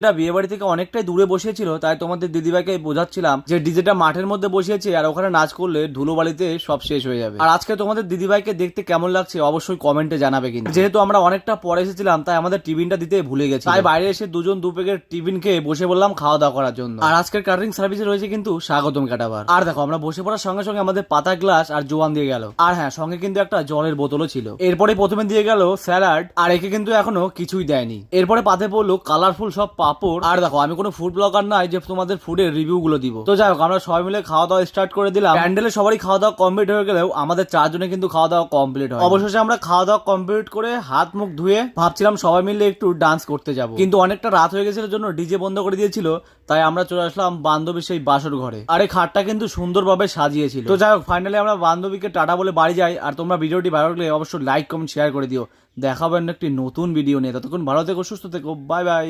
এটা বিয়ে বাড়ি থেকে অনেকটাই দূরে বসিয়েছিল, তাই তোমাদের দিদিভাইকে বোঝাচ্ছিলাম যে ডিজেটা মাঠের মধ্যে বসিয়েছে আর ওখানে নাচ করলে ধুলোবালিতে সব শেষ হয়ে যাবে। আর আজকে তোমাদের দিদিভাইকে দেখতে কেমন লাগছে অবশ্যই কমেন্টে জানাবে। কিন্তু যেহেতু আমরা অনেকটা পরে এসেছিলাম তাই আমাদের টিফিনটা দিতে ভুলে গেছি, তাই বাইরে এসে দুজন দু প্যাকেট টিফিন খেয়ে বসে বললাম খাওয়া দাওয়া করার জন্য। আর আজকের ক্যাটারিং সার্ভিসে রয়েছে কিন্তু স্বাগতম ক্যাটাবার। আর দেখো আমরা বসে পড়ার সঙ্গে সঙ্গে আমাদের পাতা গ্লাস আর জোয়ান দিয়ে গেল, আর হ্যাঁ সঙ্গে কিন্তু একটা জলের বোতলও ছিল। এরপরে প্রথমে দিয়ে গেল স্যালাড, আর একে কিন্তু এখনো কিছুই দেয়নি। এরপরে পাতে পড়লো কালারফুল সব পাপড়। আর দেখো আমি কোনো ফুড ব্লগার নাই যে তোমাদের ফুডের রিভিউ গুলো দিব। তো যাই হোক আমরা সবাই মিলে খাওয়া দাওয়া স্টার্ট করে দিলাম। প্যান্ডেলে সবারই খাওয়া দাওয়া কমপ্লিট হয়ে গেলেও আমাদের চারজনে কিন্তু খাওয়া দাওয়া কমপ্লিট হয়। অবশেষে আমরা খাওয়া দাওয়া কমপ্লিট করে হাত মুখ ধুয়ে ভাবছিলাম সবাই মিলে একটু ডান্স করতে যাব, কিন্তু অনেকটা রাত হয়ে গেছিল জন্য ডিজে বন্ধ করে দিয়েছিল, তাই আমরা চলে আসলাম বান্ধবীর সেই বাসর ঘরে। আর এই খাটটা কিন্তু সুন্দরভাবে সাজিয়েছিল। তো যাই হোক ফাইনালি আমরা বান্ধবীকে টাটা বলে বাড়ি যাই। আর তোমরা ভিডিওটি ভালো লাগলে অবশ্যই লাইক কমেন্ট শেয়ার করে দিও। দেখাবেন একটি নতুন ভিডিও নিয়ে, ততক্ষণ ভালো থেকো সুস্থ থেকো, বাই বাই।